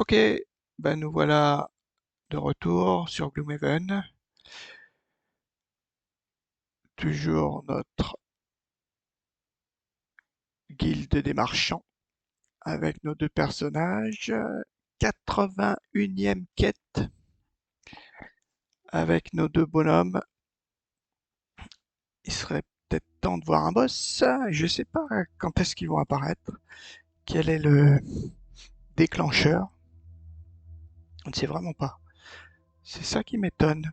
Ok, ben nous voilà de retour sur Gloomhaven. Toujours notre guilde des marchands avec nos deux personnages. 81e quête avec nos deux bonhommes. Il serait peut-être temps de voir un boss. Je sais pas quand est-ce qu'ils vont apparaître. Quel est le déclencheur? On ne sait vraiment pas. C'est ça qui m'étonne.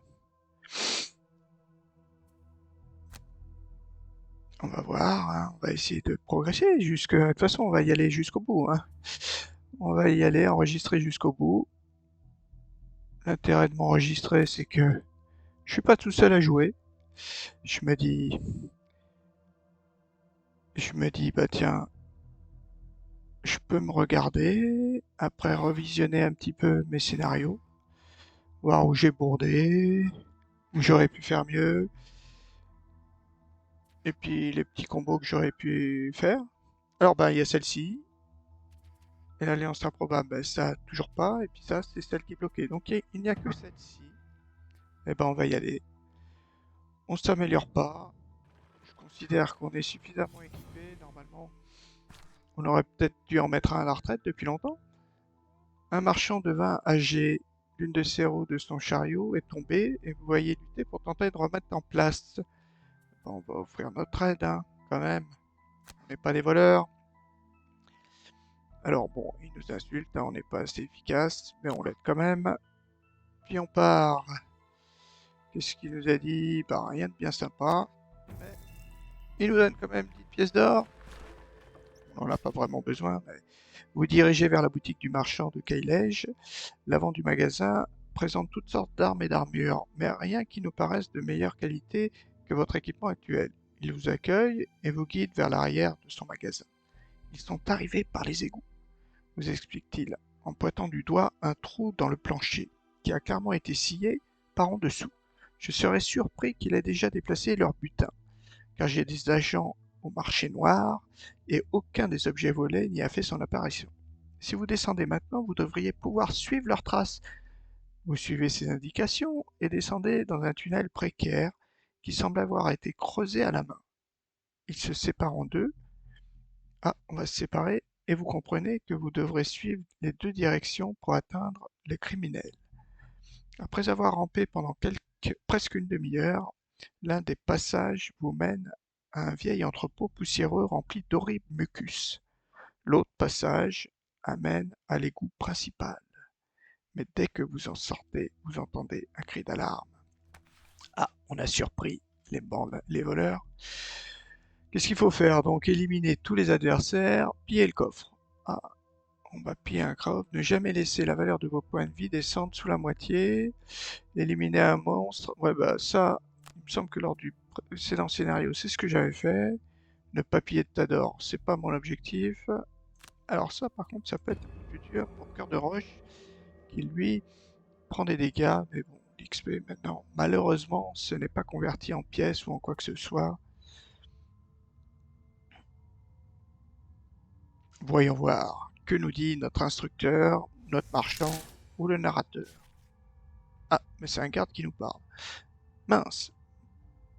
On va voir, hein. On va essayer de progresser jusque. De toute façon, on va y aller jusqu'au bout, hein. On va y aller enregistrer jusqu'au bout. L'intérêt de m'enregistrer, c'est que je suis pas tout seul à jouer. Je me dis, bah tiens, je peux me regarder, après revisionner un petit peu mes scénarios, voir où j'ai bourdé, où j'aurais pu faire mieux, et puis les petits combos que j'aurais pu faire. Alors ben il y a celle-ci, et l'alliance improbable, ben, ça toujours pas, et puis ça c'est celle qui est bloquée. Donc il n'y a que celle-ci. Et ben on va y aller. On s'améliore pas. Je considère qu'on est suffisamment équipé. Normalement, on aurait peut-être dû en mettre un à la retraite depuis longtemps. Un marchand de vin âgé, l'une de ses roues de son chariot est tombée et vous voyez lutter pour tenter de remettre en place. Bon, on va offrir notre aide, hein, quand même. On n'est pas des voleurs. Alors bon, il nous insulte, hein, on n'est pas assez efficace, mais on l'aide quand même. Puis on part. Qu'est-ce qu'il nous a dit? Bah rien de bien sympa. Mais il nous donne quand même 10 pièces d'or. On n'en a pas vraiment besoin, mais vous dirigez vers la boutique du marchand de Kailej. L'avant du magasin présente toutes sortes d'armes et d'armures, mais rien qui nous paraisse de meilleure qualité que votre équipement actuel. Il vous accueille et vous guide vers l'arrière de son magasin. Ils sont arrivés par les égouts, vous explique-t-il, en pointant du doigt un trou dans le plancher, qui a carrément été scié par en dessous. Je serais surpris qu'il ait déjà déplacé leur butin, car j'ai des agents au marché noir, et aucun des objets volés n'y a fait son apparition. Si vous descendez maintenant, vous devriez pouvoir suivre leurs traces. Vous suivez ces indications et descendez dans un tunnel précaire qui semble avoir été creusé à la main. Il se sépare en deux. Ah, on va se séparer et vous comprenez que vous devrez suivre les deux directions pour atteindre les criminels. Après avoir rampé pendant presque une demi-heure, l'un des passages vous mène à un vieil entrepôt poussiéreux rempli d'horribles mucus. L'autre passage amène à l'égout principal. Mais dès que vous en sortez, vous entendez un cri d'alarme. Ah, on a surpris les voleurs. Qu'est-ce qu'il faut faire? Donc éliminer tous les adversaires, piller le coffre. Ah, on va piller un coffre. Ne jamais laisser la valeur de vos points de vie descendre sous la moitié. Éliminer un monstre. Ouais, bah ça, il me semble que lors du précédent scénario, c'est ce que j'avais fait. Ne pas piller de tas d'or, c'est pas mon objectif. Alors ça, par contre, ça peut être un peu plus dur pour Cœur de Roche, qui lui prend des dégâts, mais bon, l'XP maintenant, malheureusement, ce n'est pas converti en pièces ou en quoi que ce soit. Voyons voir, que nous dit notre instructeur, notre marchand ou le narrateur? Ah, mais c'est un garde qui nous parle. Mince,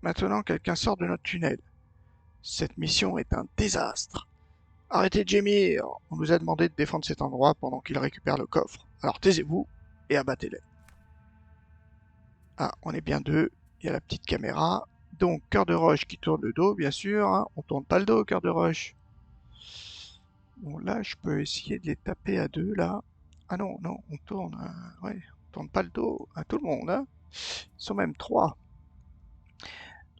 maintenant quelqu'un sort de notre tunnel. Cette mission est un désastre. Arrêtez de gémir, on nous a demandé de défendre cet endroit pendant qu'il récupère le coffre. Alors taisez-vous et abattez-les. Ah, on est bien deux, il y a la petite caméra. Donc, Cœur de Roche qui tourne le dos, bien sûr, hein. On tourne pas le dos, Cœur de Roche. Bon, là, je peux essayer de les taper à deux, là. Ah non, non, on tourne, ouais, on tourne pas le dos à tout le monde, hein. Ils sont même trois.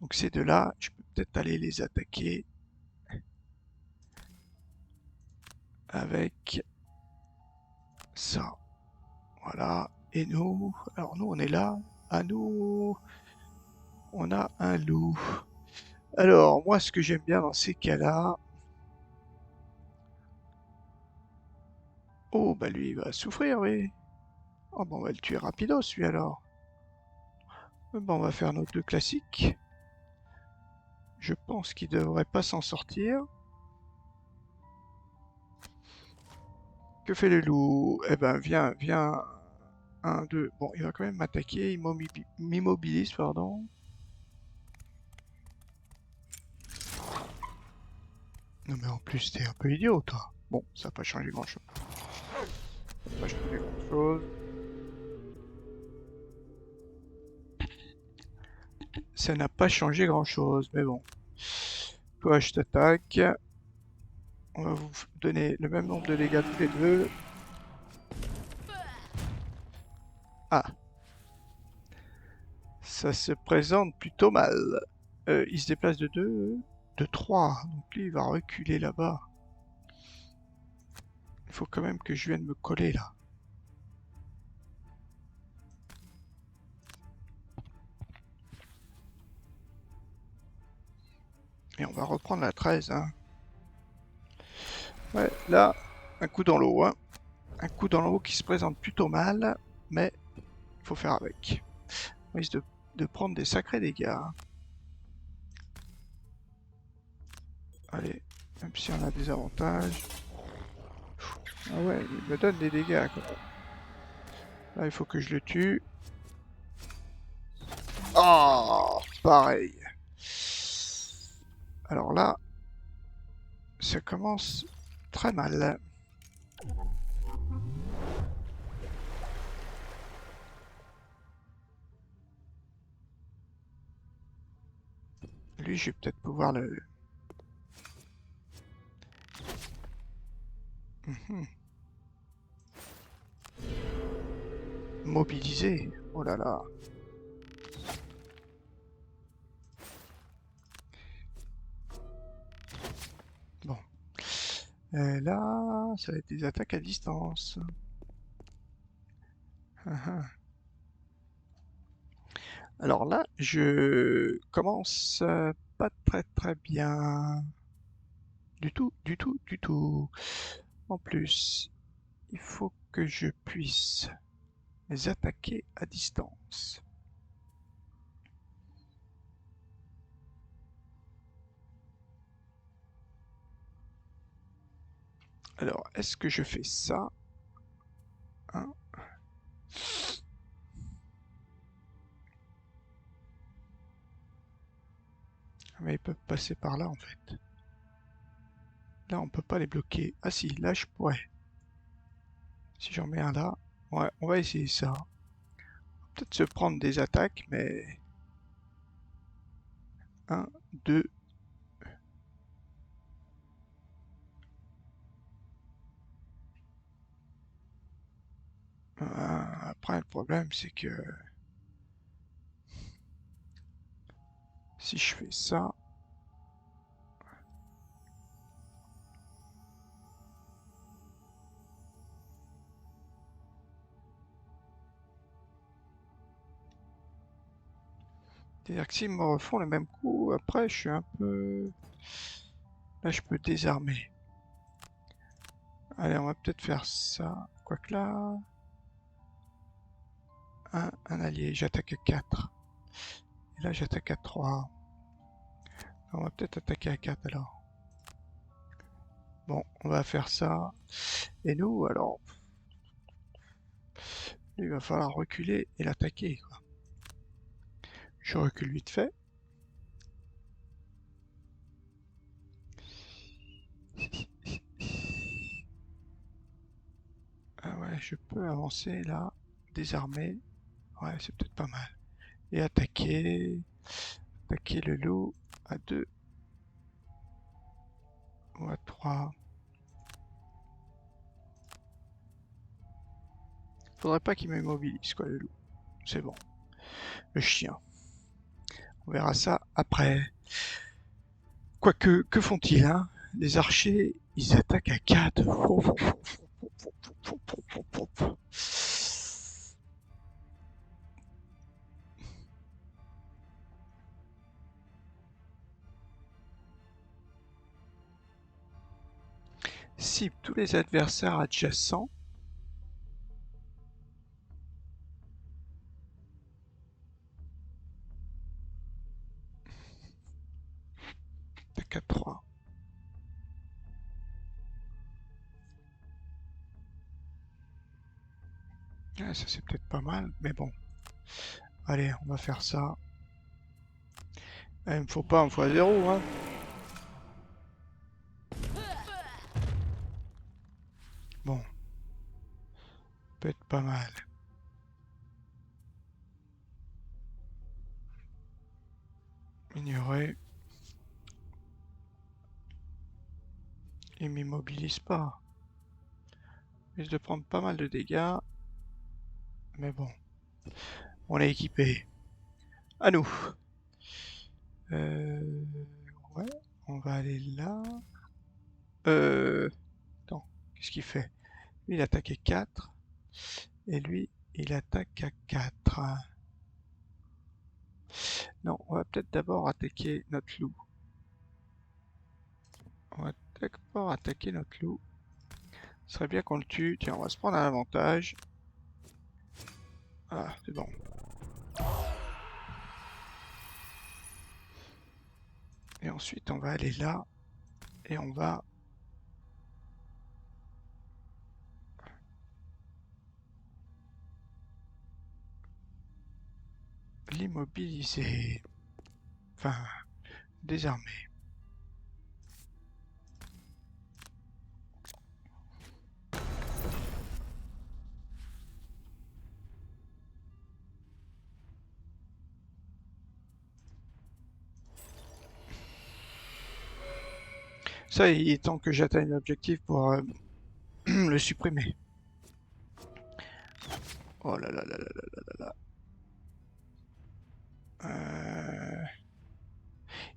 Donc ces deux-là, je peux peut-être aller les attaquer avec ça. Voilà. Et nous, alors nous, on est là. À nous, on a un loup. Alors, moi, ce que j'aime bien dans ces cas-là... Oh, bah lui, il va souffrir, oui. Oh, bah on va le tuer rapidos, lui, alors. Bah, on va faire nos deux classiques. Je pense qu'il devrait pas s'en sortir. Que fait le loup? Eh ben, viens, viens. Un, deux. Bon, il va quand même m'attaquer. Il m'immobilise, pardon. Non, mais en plus, t'es un peu idiot, toi. Bon, ça n'a pas changé grand-chose. Ça n'a pas changé grand-chose. Ça n'a pas changé grand-chose, mais bon. Toi, je t'attaque. On va vous donner le même nombre de dégâts tous les deux. Ah, ça se présente plutôt mal. Il se déplace de 2, de 3. Donc lui, il va reculer là-bas. Il faut quand même que je vienne me coller là. Et on va reprendre la 13. Hein. Ouais, là, un coup dans l'eau. Hein. Un coup dans l'eau qui se présente plutôt mal, mais il faut faire avec. On risque de prendre des sacrés dégâts. Hein. Allez, même si on a des avantages. Ah ouais, il me donne des dégâts quand même. Là, il faut que je le tue. Oh, pareil. Alors là, ça commence très mal. Lui, je vais peut-être pouvoir le... mobiliser. Oh là là. Bon. Et là, ça va être des attaques à distance. Alors là, je commence pas très très bien. Du tout, du tout, du tout. En plus, il faut que je puisse les attaquer à distance. Alors, est-ce que je fais ça? Hein? Mais ils peuvent passer par là en fait. Là, on peut pas les bloquer. Ah si, là je pourrais. Si j'en mets un là. Ouais, on va essayer ça. Peut-être se prendre des attaques, mais... Un, deux... Après, le problème, c'est que... Si je fais ça... C'est-à-dire que s'ils me refont le même coup, après, je suis un peu... Là, je peux désarmer. Allez, on va peut-être faire ça. Quoique là... Un allié, j'attaque à 4. Et là, j'attaque à 3. On va peut-être attaquer à 4 alors. Bon, on va faire ça. Et nous, alors... Il va falloir reculer et l'attaquer. Je recule vite fait. Ah ouais, je peux avancer là, désarmer. Ouais, c'est peut-être pas mal. Et attaquer. Attaquer le loup à 2 ou à 3. Faudrait pas qu'il m'immobilise, quoi, le loup. C'est bon. Le chien. On verra ça après. Quoique, que font-ils, hein? Les archers, ils attaquent à 4. Cible tous les adversaires adjacents. Attaque à 3. Ouais, ça c'est peut-être pas mal, mais bon. Allez, on va faire ça. Il me faut pas un x0, hein. Bon, peut être pas mal. Ignorer. Il m'immobilise pas. Il risque de prendre pas mal de dégâts. Mais bon, on est équipé. À nous. Ouais, on va aller là. Attends, qu'est-ce qu'il fait? Lui, il attaque à 4. Et lui, il attaque à 4. Non, on va peut-être d'abord attaquer notre loup. On va d'abord attaquer notre loup. Ce serait bien qu'on le tue. Tiens, on va se prendre un avantage. Ah, c'est bon. Et ensuite, on va aller là. Et on va l'immobiliser. Enfin, désarmer. Ça, il est temps que j'atteigne l'objectif pour le supprimer. Oh là là là là là là là.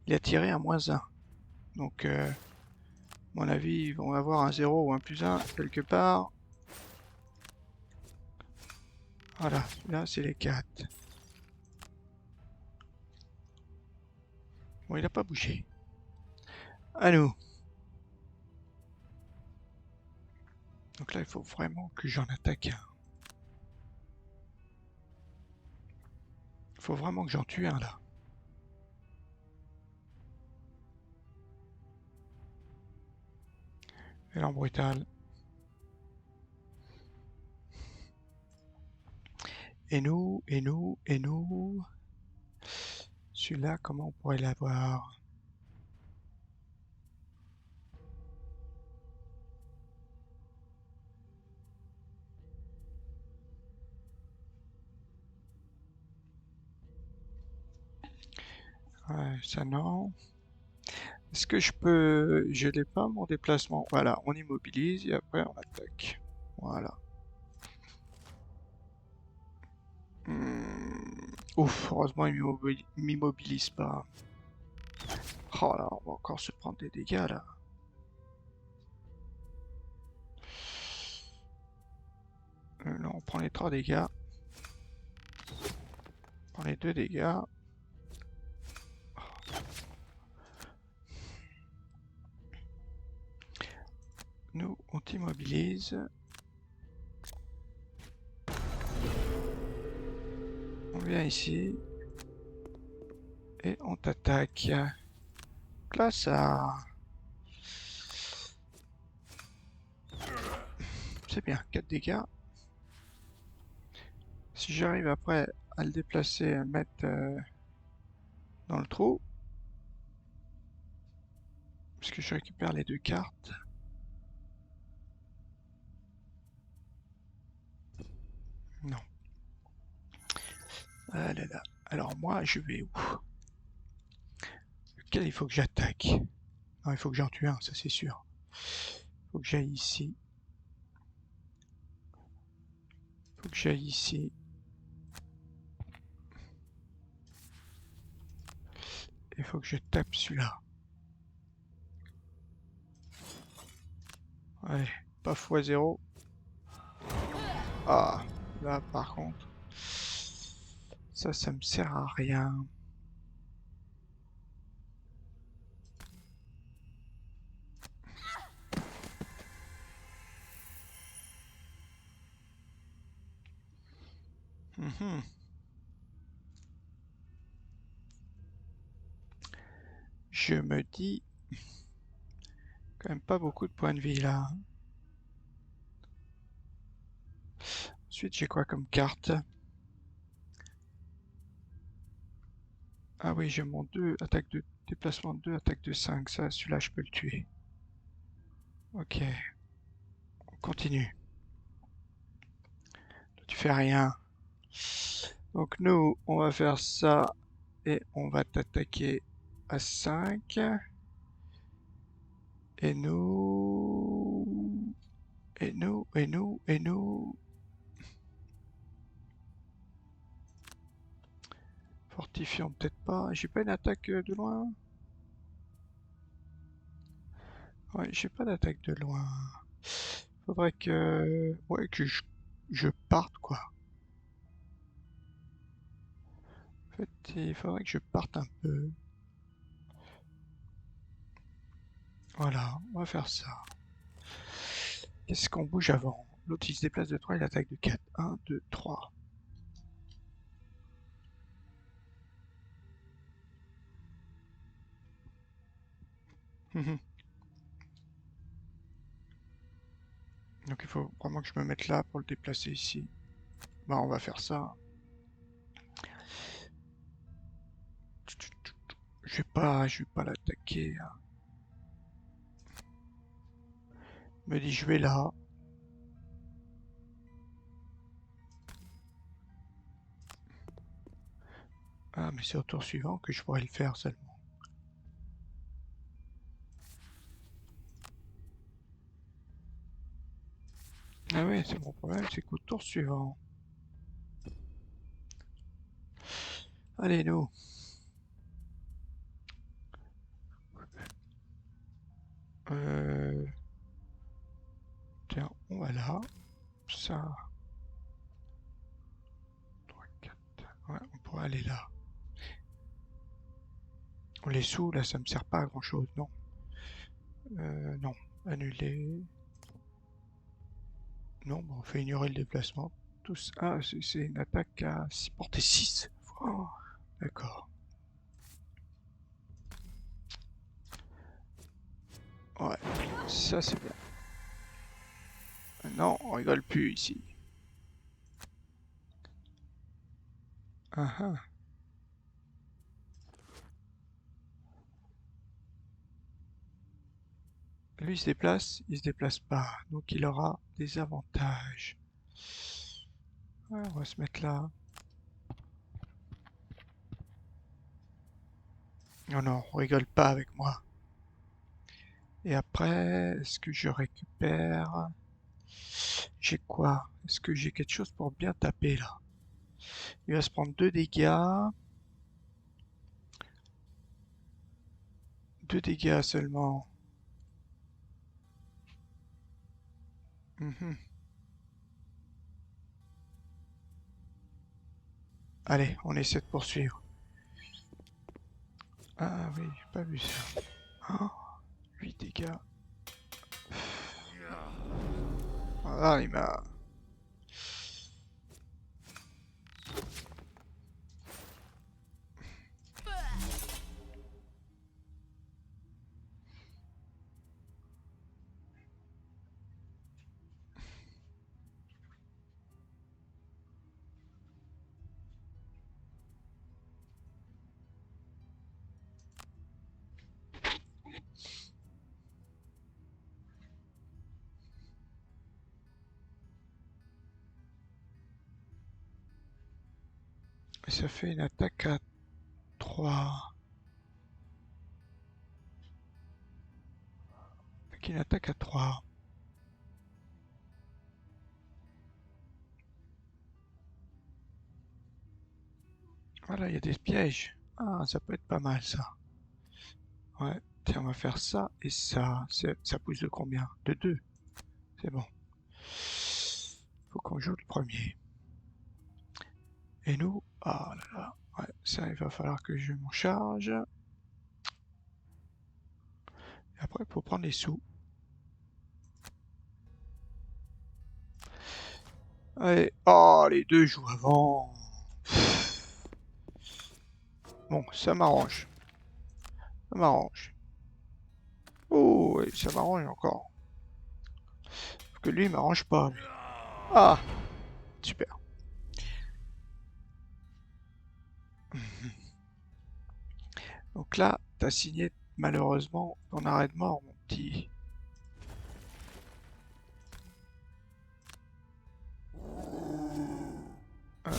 Il a tiré un -1. Donc, à mon avis, ils vont avoir un 0 ou un +1 quelque part. Voilà, là c'est les 4. Bon, il n'a pas bougé. À nous. Donc là, il faut vraiment que j'en attaque un. Il faut vraiment que j'en tue un là. Élan brutal. Et nous, et nous, et nous. Celui-là, comment on pourrait l'avoir? Ouais, ça non. Est-ce que je peux... Je l'ai pas mon déplacement. Voilà, on immobilise et après on attaque. Voilà. Ouf, heureusement il m'immobilise pas. Oh là, on va encore se prendre des dégâts là. Là, on prend les 3 dégâts. On prend les 2 dégâts. Nous, on t'immobilise. On vient ici. Et on t'attaque. Là, ça... C'est bien, 4 dégâts. Si j'arrive après à le déplacer, à le mettre dans le trou, parce que je récupère les 2 cartes. Non. Ah là là. Alors moi, je vais où? Lequel il faut que j'attaque? Non, il faut que j'en tue un, ça c'est sûr. Il faut que j'aille ici. Il faut que j'aille ici. Il faut que je tape celui-là. Allez, pas x0. Ah, là par contre, ça me sert à rien. Mhm. Je me dis, quand même pas beaucoup de points de vie là. Ensuite, j'ai quoi comme carte? Ah oui, j'ai mon 2, attaque de déplacement 2, attaque de 5. Ça, celui-là, je peux le tuer. Ok, on continue. Tu fais rien. Donc nous, on va faire ça et on va t'attaquer à 5. Et nous... Et nous... Fortifions peut-être pas. J'ai pas une attaque de loin? Ouais, j'ai pas d'attaque de loin. Faudrait que... Ouais, que je parte, quoi. En fait, il faudrait que je parte un peu. Voilà, on va faire ça. Qu'est-ce qu'on bouge avant? L'autre, il se déplace de 3, il attaque de 4. 1, 2, 3. Donc il faut vraiment que je me mette là pour le déplacer ici. Bah on va faire ça. Je vais pas l'attaquer, hein. Il me dit je vais là. Ah mais c'est au tour suivant que je pourrais le faire seulement. Ah ouais, c'est mon problème, c'est qu'au tour suivant. Allez nous. Euh... Tiens, on va là. Ça. 3, 4. Ouais, on pourrait aller là. Les sous, là, ça me sert pas à grand chose, non. Non. Annuler. Non, bon, on fait ignorer le déplacement. Tous. Ah, c'est une attaque à portée 6. Oh, d'accord. Ouais, ça c'est bien. Non, on rigole plus ici. Ah ah. Lui il se déplace pas, donc il aura des avantages. Ouais, on va se mettre là. Non, non, on rigole pas avec moi. Et après, est-ce que je récupère? J'ai quoi? Est-ce que j'ai quelque chose pour bien taper là? Il va se prendre 2 dégâts. 2 dégâts seulement. Mhm. Allez, on essaie de poursuivre. Ah oui, j'ai pas vu ça. Oh, 8 dégâts. Ah, il m'a... Ça fait une attaque à 3. Une attaque à 3. Voilà, il y a des pièges. Ah, ça peut être pas mal ça. Ouais, tiens, on va faire ça et ça. Ça pousse de combien? De 2. C'est bon. Faut qu'on joue le premier. Et nous, ah là là. Ouais, ça, il va falloir que je m'en charge. Et après, il faut prendre les sous. Allez, oh, les deux jouent avant. Bon, ça m'arrange. Ça m'arrange. Oh, oui, ça m'arrange encore. Parce que lui, il m'arrange pas, lui. Ah, Super. Donc là, t'as signé malheureusement ton arrêt de mort, mon petit. Bon.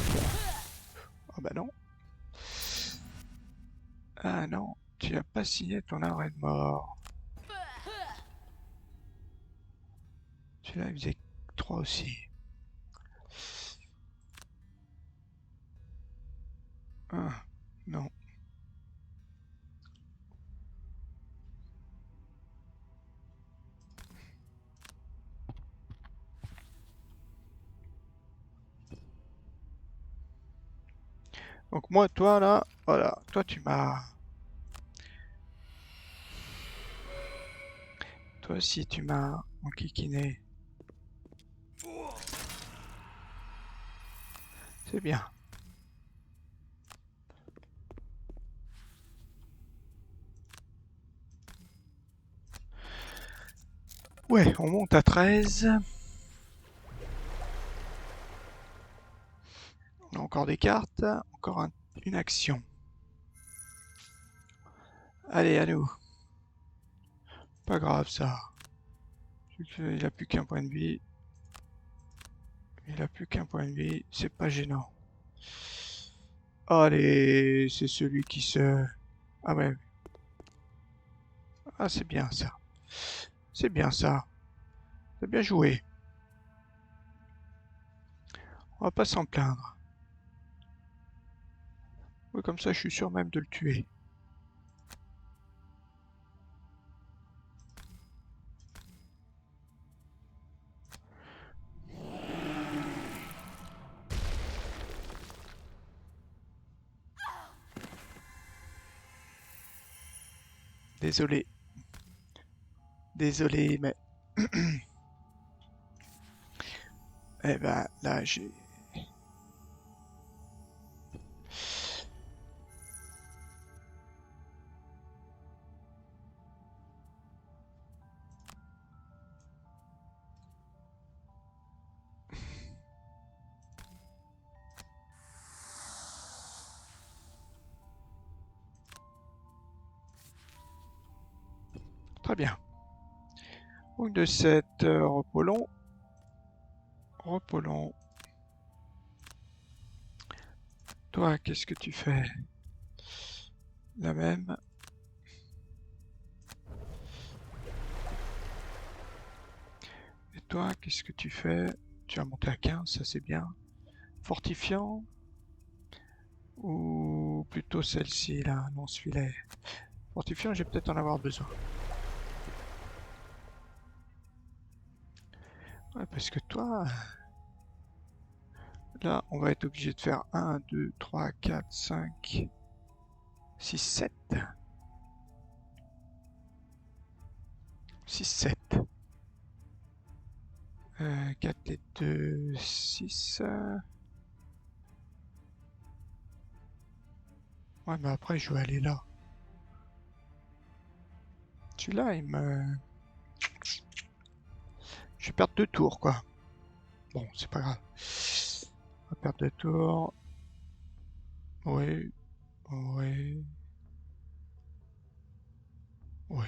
Ah bah non. Ah non, tu as pas signé ton arrêt de mort. Celui-là, il faisait 3 aussi. Ah, non. Donc moi, toi là, voilà, toi tu m'as... Toi aussi tu m'as enquiquiné. C'est bien. Ouais, on monte à 13. On a encore des cartes, encore une action. Allez, à nous. Pas grave ça. Il a plus qu'un point de vie. Il a plus qu'un point de vie, c'est pas gênant. Allez, c'est celui qui se... Ah ouais. Ah, c'est bien ça. C'est bien ça. C'est bien joué. On va pas s'en plaindre. Oui, comme ça, je suis sûr même de le tuer. Désolé. Désolé, mais... Eh ben, là, j'ai... Très bien. Donc de cette repos long. Repos long. Toi, qu'est-ce que tu fais? La même. Et toi, qu'est-ce que tu fais? Tu as monté à 15, ça c'est bien. Fortifiant? Ou plutôt celle-ci, là, lance-filet. Fortifiant, j'ai peut-être en avoir besoin. Ouais, parce que toi, là, on va être obligé de faire 1, 2, 3, 4, 5, 6, 7. 6, 7. 4 et 2, 6. Ouais, mais après, je vais aller là. Celui-là, il me... Je vais perdre 2 tours, quoi. Bon, c'est pas grave. On va perdre 2 tours. Oui, oui, oui.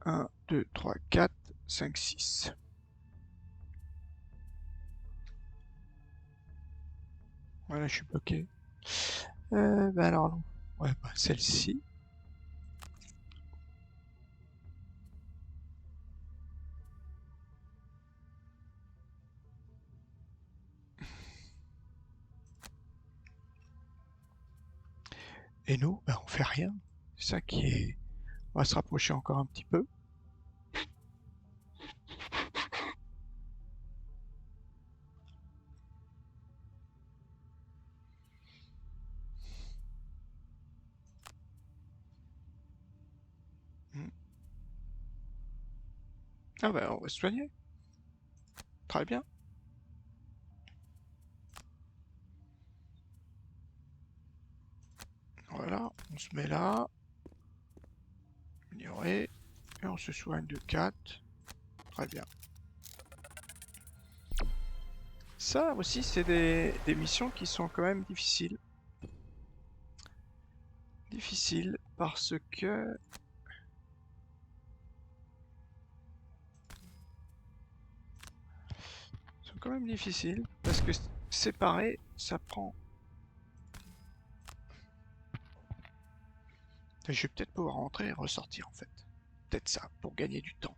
1, 2, 3, 4, 5, 6. Voilà, je suis bloqué. Ben alors, ouais, bah, celle-ci. Et nous, ben, on fait rien. C'est ça qui est... On va se rapprocher encore un petit peu. Hmm. Ah ben, on va se soigner. Très bien. Voilà, on se met là. Ignorer. Et on se soigne de 4. Très bien. Ça aussi, c'est des missions qui sont quand même difficiles. Difficiles parce que... sont quand même difficiles parce que séparer, ça prend... Je vais peut-être pouvoir rentrer et ressortir en fait. Peut-être ça, pour gagner du temps.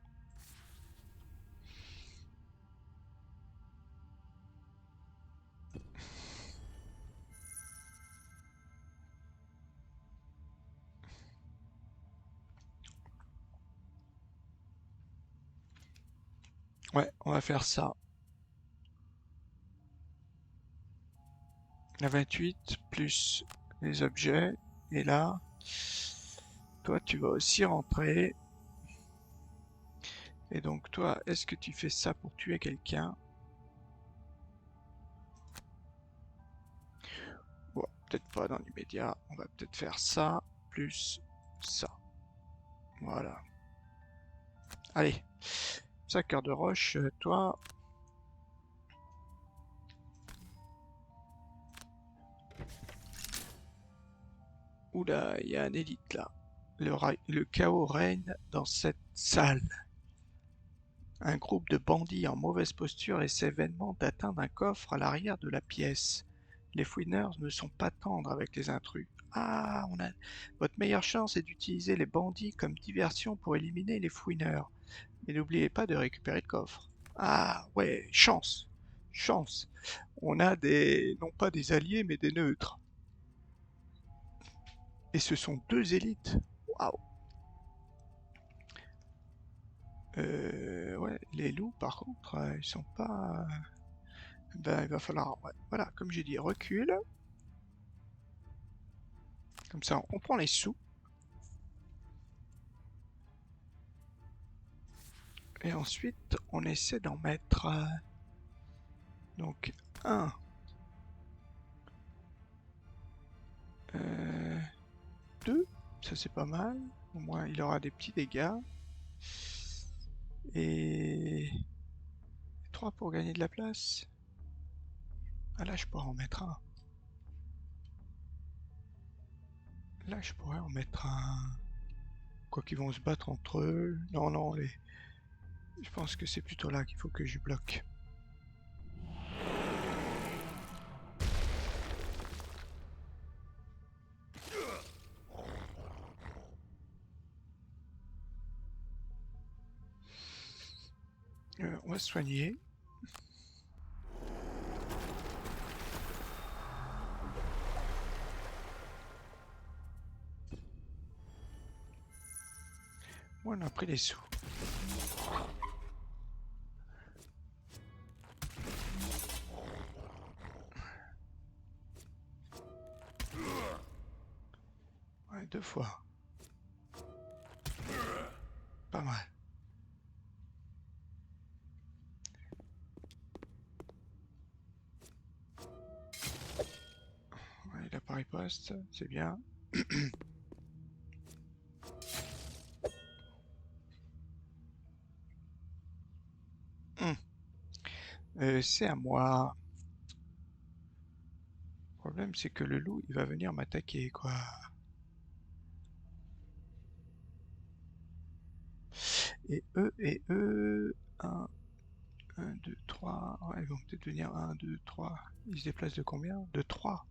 Ouais, on va faire ça. La 28 plus les objets. Et là, toi, tu vas aussi rentrer. Et donc, toi, est-ce que tu fais ça pour tuer quelqu'un? Bon, peut-être pas dans l'immédiat. On va peut-être faire ça plus ça. Voilà. Allez. 5 heures de roche, toi. Oula, il y a un élite là. Le chaos règne dans cette salle. Un groupe de bandits en mauvaise posture essaie vainement d'atteindre un coffre à l'arrière de la pièce. Les fouineurs ne sont pas tendres avec les intrus. Ah, votre meilleure chance est d'utiliser les bandits comme diversion pour éliminer les fouineurs. Mais n'oubliez pas de récupérer le coffre. Ah, ouais, chance. Chance. On a non pas des alliés, mais des neutres. Et ce sont 2 élites. Waouh. Ouais, les loups, par contre, ils sont pas... Ben, il va falloir... ouais, voilà, comme j'ai dit, recule. Comme ça, on prend les sous. Et ensuite, on essaie d'en mettre... donc, 1. 2. Ça, c'est pas mal. Au moins, il aura des petits dégâts. Et... 3 pour gagner de la place. Ah, là, je pourrais en mettre un. Là, je pourrais en mettre un... Quoi qu'ils vont se battre entre eux. Non, non, je pense que c'est plutôt là qu'il faut que je bloque. On va se soigner. Moi, on a pris les sous. Ouais, 2 fois. Pas mal. Ouais, il a pas riposte, c'est bien. Hum. C'est à moi. Le problème, c'est que le loup, il va venir m'attaquer, quoi. Et eux... 1, 1, 2, 3... Ouais, ils vont peut-être venir 1, 2, 3. Ils se déplacent de combien? De 3.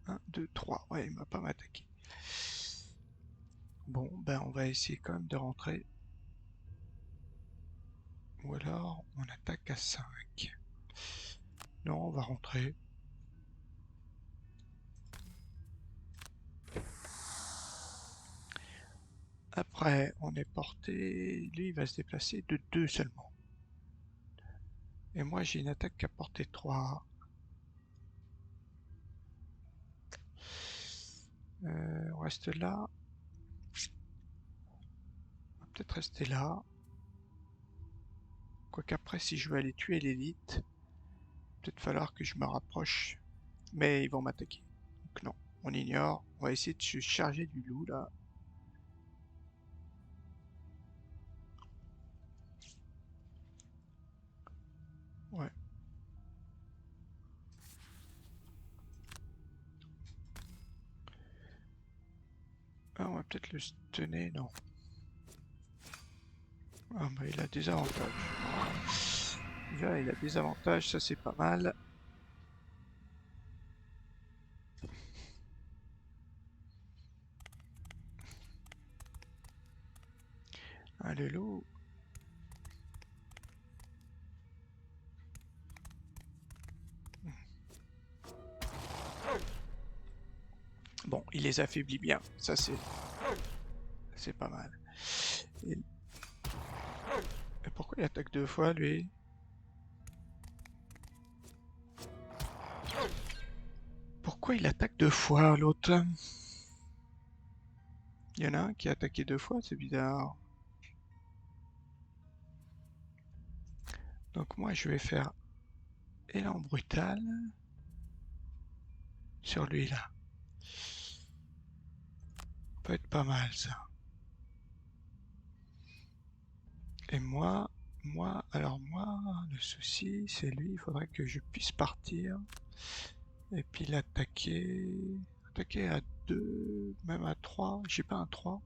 1, 2, 3. Ouais, il va pas m'attaquer. Bon, ben on va essayer quand même de rentrer. Ou alors, on attaque à 5. Non, on va rentrer. Après, on est porté... Lui, il va se déplacer de 2 seulement. Et moi, j'ai une attaque à portée 3. On reste là. On va peut-être rester là. Quoique après, si je veux aller tuer l'élite, peut-être falloir que je me rapproche. Mais ils vont m'attaquer. Donc non, on ignore. On va essayer de se charger du loup, là. Ouais. peut-être le stunner, non. Ah bah il a des avantages. Déjà il a des avantages, ça c'est pas mal. Allez loup. Bon, il les affaiblit bien, ça c'est pas mal. Et... Et pourquoi il attaque 2 fois lui? Pourquoi il attaque 2 fois l'autre? Il y en a un qui a attaqué 2 fois, c'est bizarre. Donc moi je vais faire élan brutal sur lui là. Ça peut être pas mal ça. Et moi, le souci c'est lui, il faudrait que je puisse partir. Et puis l'attaquer. Attaquer à 2, même à 3. J'ai pas un 3.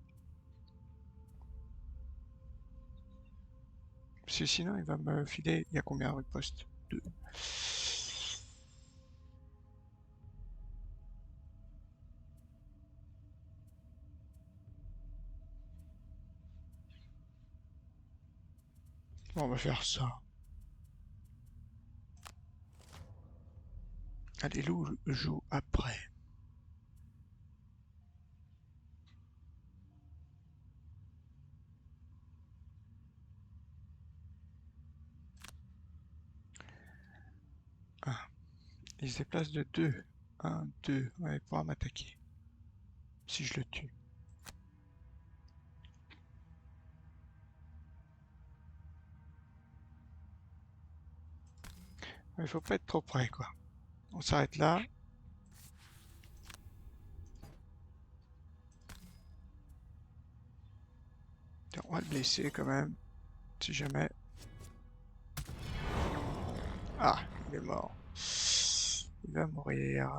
Parce que sinon il va me filer. Il y a combien de ripostes? 2. Bon, on va faire ça. Allez, loup joue après. Ah, il se déplace de 2. 1, 2. Ouais, il pourra m'attaquer. Si je le tue. Il faut pas être trop près, quoi. On s'arrête là. Tiens, on va le blesser quand même. Si jamais. Ah, il est mort. Il va mourir.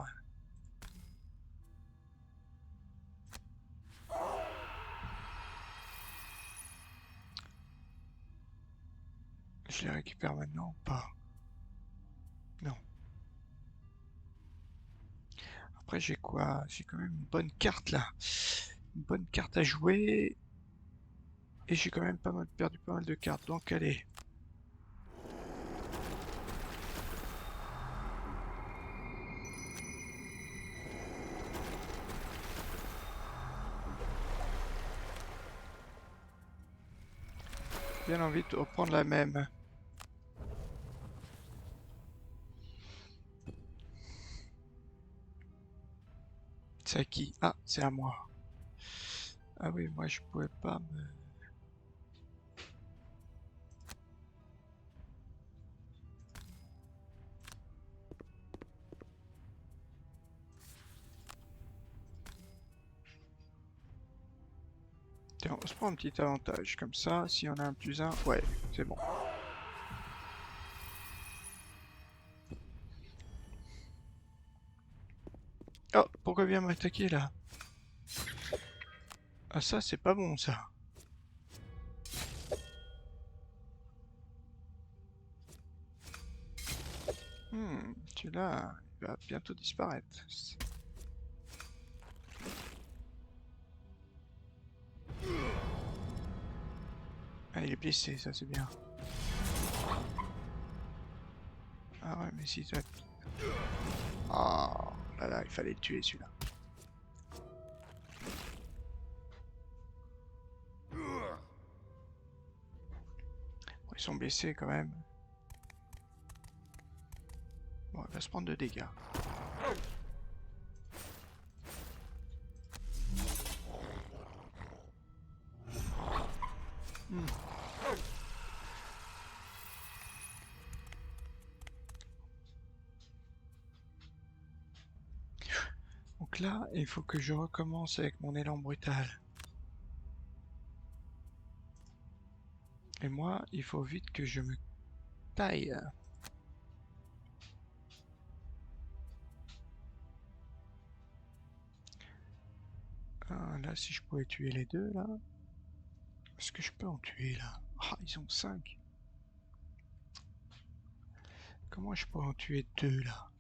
Je les récupère maintenant ou pas? Non. Après, j'ai quoi? J'ai quand même une bonne carte là. Une bonne carte à jouer. Et j'ai quand même perdu pas mal de cartes. Donc, allez. Bien envie de reprendre la même. C'est à qui? Ah, c'est à moi. Ah oui, moi je pouvais pas me... Tiens, on se prend un petit avantage. Comme ça, si on a un plus 1, ouais, c'est bon. Oh, pourquoi vient m'attaquer là? Ah ça, c'est pas bon ça. Celui-là, il va bientôt disparaître. Ah, il est blessé, ça c'est bien. Ah ouais, mais si toi... Ah là là, il fallait le tuer celui-là. Bon, ils sont blessés quand même. Bon, il va se prendre de dégâts. Donc là, il faut que je recommence avec mon élan brutal. Et moi, il faut vite que je me taille. Ah, là, si je pouvais tuer les deux, là... Est-ce que je peux en tuer, là? Ah, ils ont 5. Comment je peux en tuer 2, là?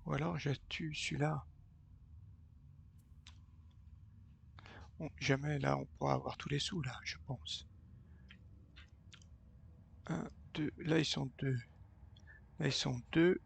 Ou alors je tue celui-là. Bon, jamais, là, on pourra avoir tous les sous, là, je pense. 1, 2... Là, ils sont 2. Là, ils sont 2.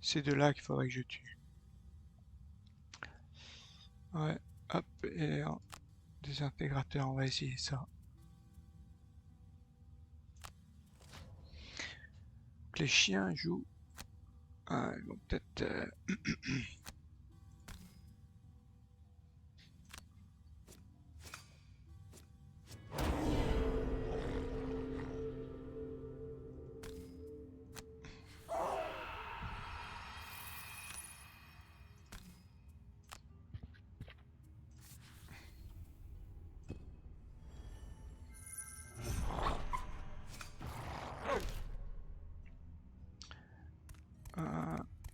C'est de là qu'il faudrait que je tue. Ouais, hop, et désintégrateur, on va essayer ça. Donc, les chiens jouent. Ah, ils vont peut-être...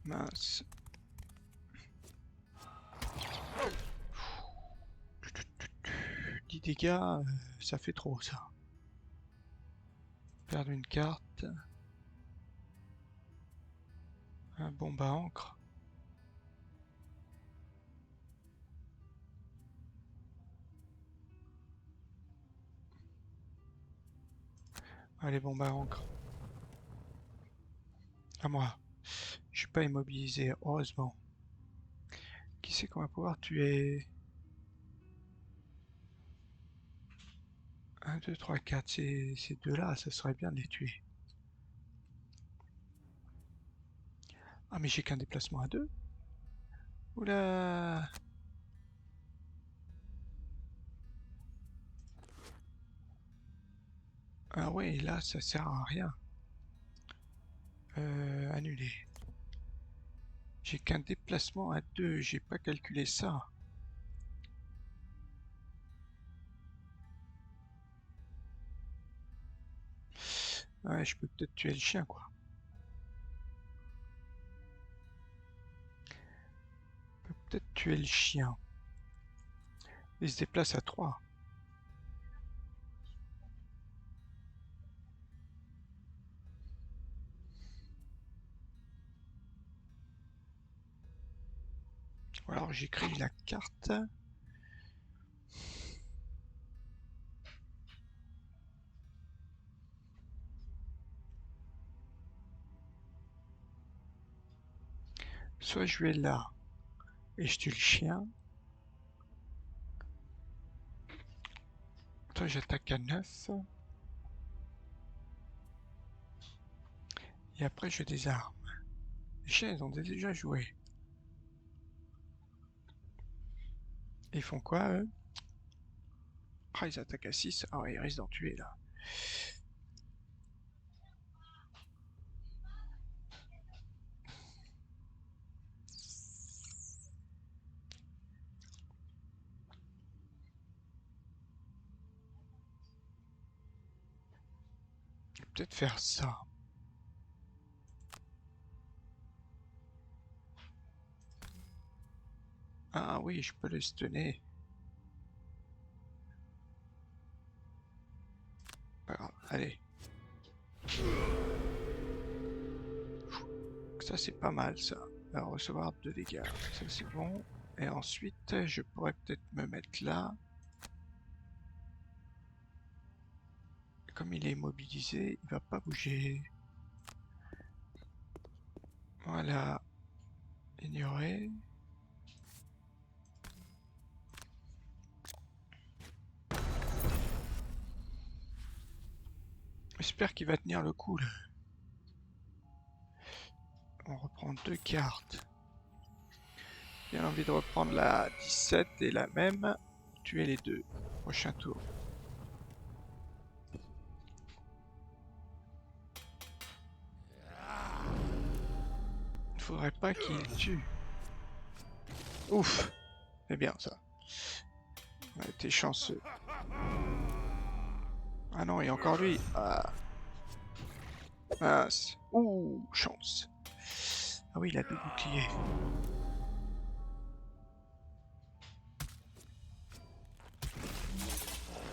mince. 10 dégâts, ça fait trop, ça. Perdre une carte. Un bombe à encre. Allez, bombe à encre. À moi. Je suis pas immobilisé, heureusement. Qui c'est qu'on va pouvoir tuer? 1, 2, 3, 4. Ces deux-là, ça serait bien de les tuer. Ah, mais j'ai qu'un déplacement à 2. Oula! Ah ouais, là, ça sert à rien. Annuler. J'ai qu'un déplacement à 2, j'ai pas calculé ça. Ouais, je peux peut-être tuer le chien, quoi. Je peux peut-être tuer le chien. Il se déplace à 3. Alors j'écris la carte. Soit je vais là et je tue le chien. Soit j'attaque à 9. Et après je désarme. Les chiens ils ont déjà joué. Ils font quoi eux? Ah ils attaquent à 6. Ah ouais, ils risquent d'en tuer là. Je vais peut-être faire ça. Ah oui, je peux les stunner. Pas grave, allez. Ça c'est pas mal ça. Alors, recevoir 2 dégâts. Ça c'est bon. Et ensuite, je pourrais peut-être me mettre là. Comme il est immobilisé, il va pas bouger. Voilà. Ignorer. J'espère qu'il va tenir le coup là. On reprend 2 cartes. J'ai envie de reprendre la 17 et la même. Tuer les deux. Prochain tour. faudrait pas qu'il tue. Ouf. C'est bien ça. On a été chanceux. Ah non, et encore lui. Ah. Mince. Ouh, chance. Ah oui, il a deux boucliers.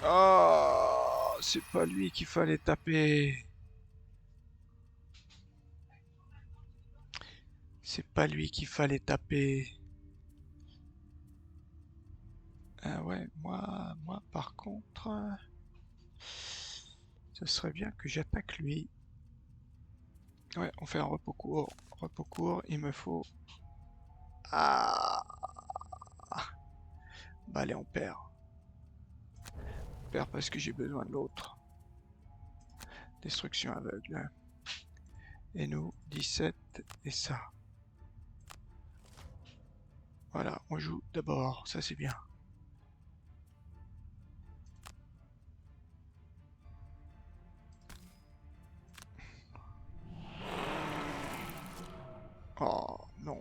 Oh, c'est pas lui qu'il fallait taper. C'est pas lui qu'il fallait taper. Ah ouais, moi par contre, ce serait bien que j'attaque lui. Ouais, on fait un repos court. Repos court, il me faut... Ah. Bah allez, on perd. On perd parce que j'ai besoin de l'autre. Destruction aveugle. Et nous, 17 et ça. Voilà, on joue d'abord, ça c'est bien. Oh non.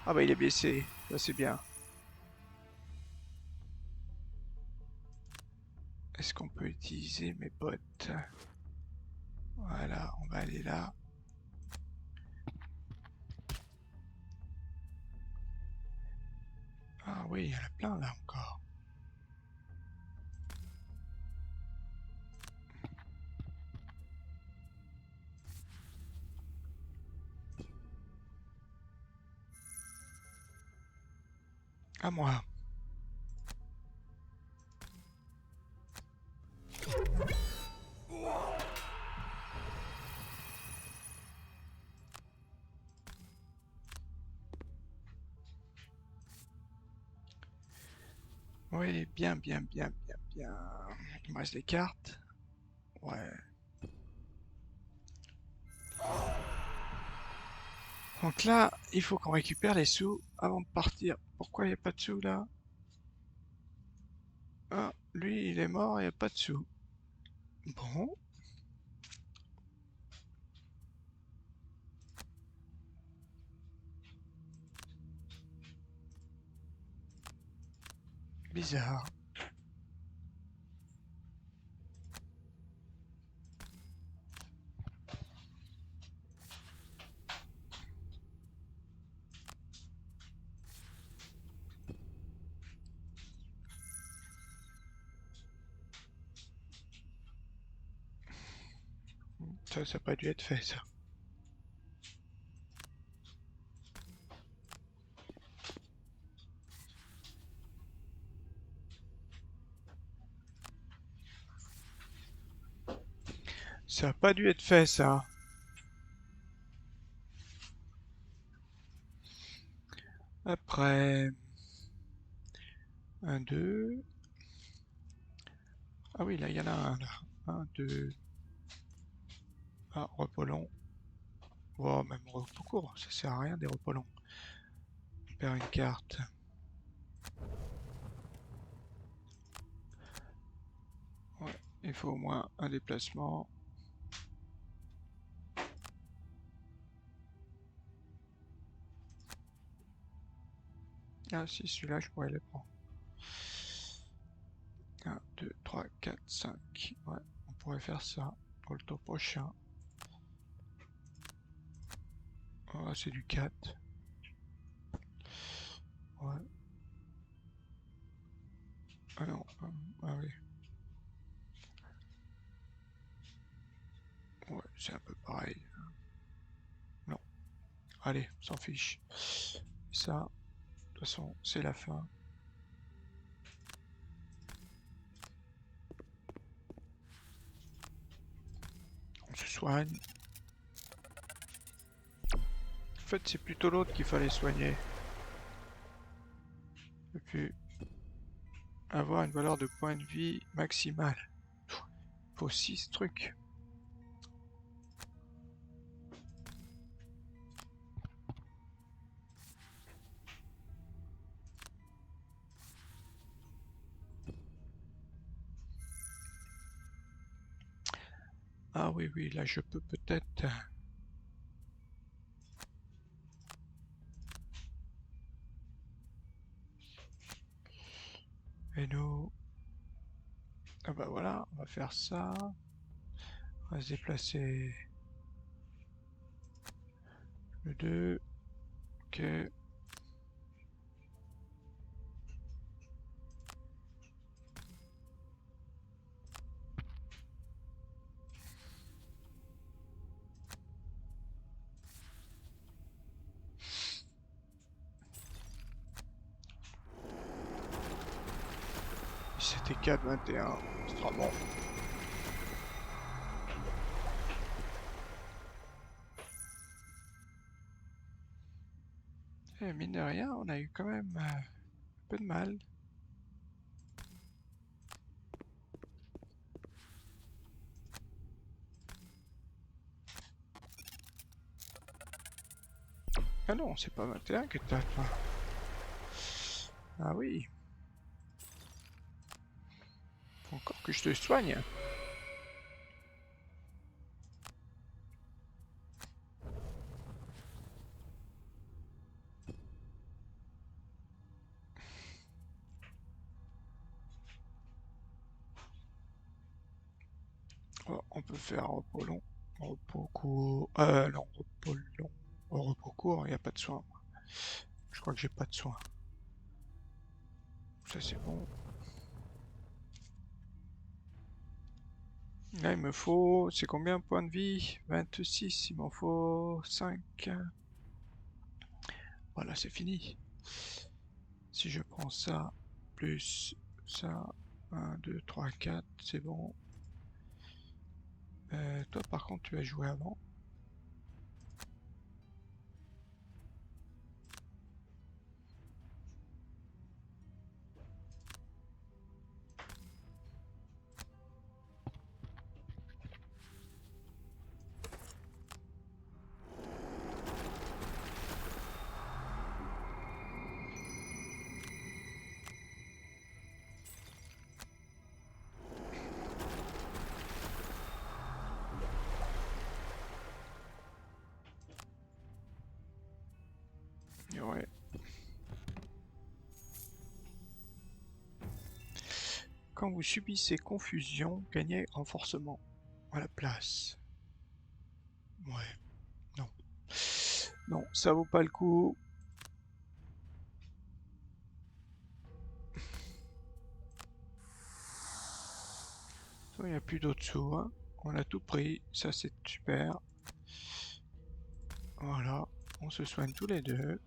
Ah bah il est blessé, ça c'est bien. Est-ce qu'on peut utiliser mes bottes? Voilà, on va aller là. Ah oui, il y en a plein là encore. À moi. Oui, bien. Il me reste des cartes. Ouais. Donc là, il faut qu'on récupère les sous avant de partir. Pourquoi il n'y a pas de sous là? Ah, lui, il est mort, il n'y a pas de sous. Bon, bizarre. Ça n'a pas dû être fait, ça. Ça n'a pas dû être fait, ça. Après... Un, deux... Ah oui, là, il y en a un, là. Un, deux... Ah, repos long. Oh, même repos court, ça sert à rien des repos longs. On perd une carte. Ouais, il faut au moins un déplacement. Ah si, celui-là, je pourrais le prendre. 1, 2, 3, 4, 5. Ouais, on pourrait faire ça pour le tour prochain. Oh, c'est du 4. Ouais. Ah non, ah oui. Ouais, c'est un peu pareil. Non. Allez, on s'en fiche. Ça, de toute façon, c'est la fin. On se soigne. En fait, c'est plutôt l'autre qu'il fallait soigner. Et puis, avoir une valeur de points de vie maximale. Faut 6 trucs. Ah oui, là je peux peut-être... Et nous... Ah bah voilà, on va faire ça. On va se déplacer le 2. Ok. C'était 4-21, c'est trop bon. Et mine de rien, on a eu quand même un peu de mal. Ah non, c'est pas 21 que t'as, toi. Ah oui. Faut encore que je te soigne. Oh, on peut faire repos long, repos court. Non, repos long. Au repos court, il n'y a pas de soin. Je crois que j'ai pas de soin. Ça, c'est bon. Là, il me faut... C'est combien de points de vie? 26, il m'en faut 5. Voilà, c'est fini. Si je prends ça, plus ça, 1, 2, 3, 4, c'est bon. Toi, par contre, tu as joué avant. Ouais. Quand vous subissez confusion, gagnez renforcement à la place. Ouais, non. Non, ça vaut pas le coup. Il n'y a plus d'autres sous, hein. On a tout pris, ça c'est super. Voilà, on se soigne tous les deux.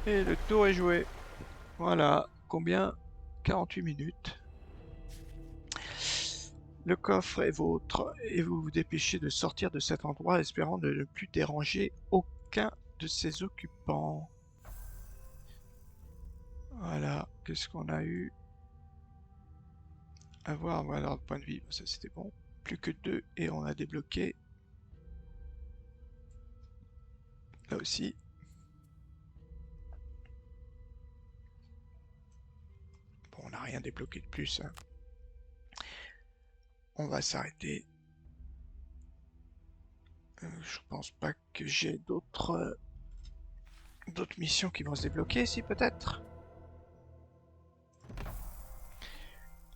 Et le tour est joué. Voilà, combien? 48 minutes. Le coffre est vôtre et vous vous dépêchez de sortir de cet endroit espérant de ne plus déranger aucun de ses occupants. Voilà, qu'est-ce qu'on a eu? Avoir, voilà, le point de vie, ça c'était bon. Plus que 2 et on a débloqué. Là aussi. Bon, on n'a rien débloqué de plus, hein. On va s'arrêter. Je pense pas que j'ai d'autres missions qui vont se débloquer ici, peut-être.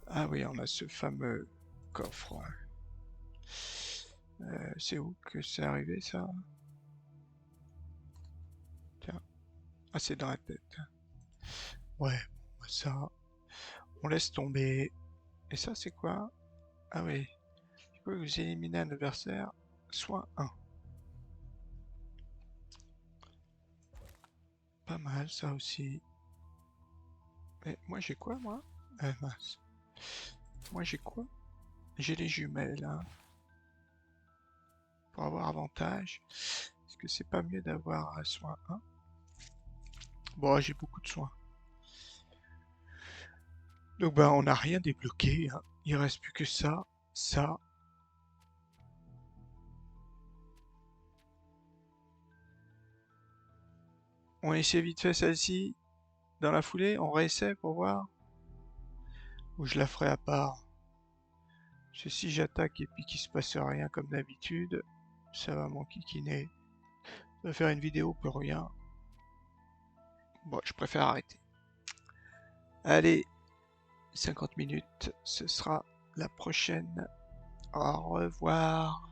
Ah oui, on a ce fameux coffre. C'est où que c'est arrivé, ça? Tiens. Ah, c'est dans la tête. Ouais, ça, on laisse tomber. Et ça, c'est quoi? Ah oui. Du coup, vous éliminez un adversaire, soin 1. Pas mal, ça aussi. Mais moi, j'ai quoi, moi? Mince. Moi, j'ai quoi? J'ai les jumelles, hein. Pour avoir avantage. Est-ce que c'est pas mieux d'avoir un soin 1? Bon, j'ai beaucoup de soins. Donc, ben, on n'a rien débloqué, hein. Il reste plus que ça, ça. On essaie vite fait celle-ci dans la foulée, on réessaie pour voir. Ou je la ferai à part. Parce que si j'attaque et puis qu'il se passe rien comme d'habitude, ça va m'enquiquiner. Ça va faire une vidéo pour rien. Bon, je préfère arrêter. Allez, 50 minutes, ce sera la prochaine. Au revoir.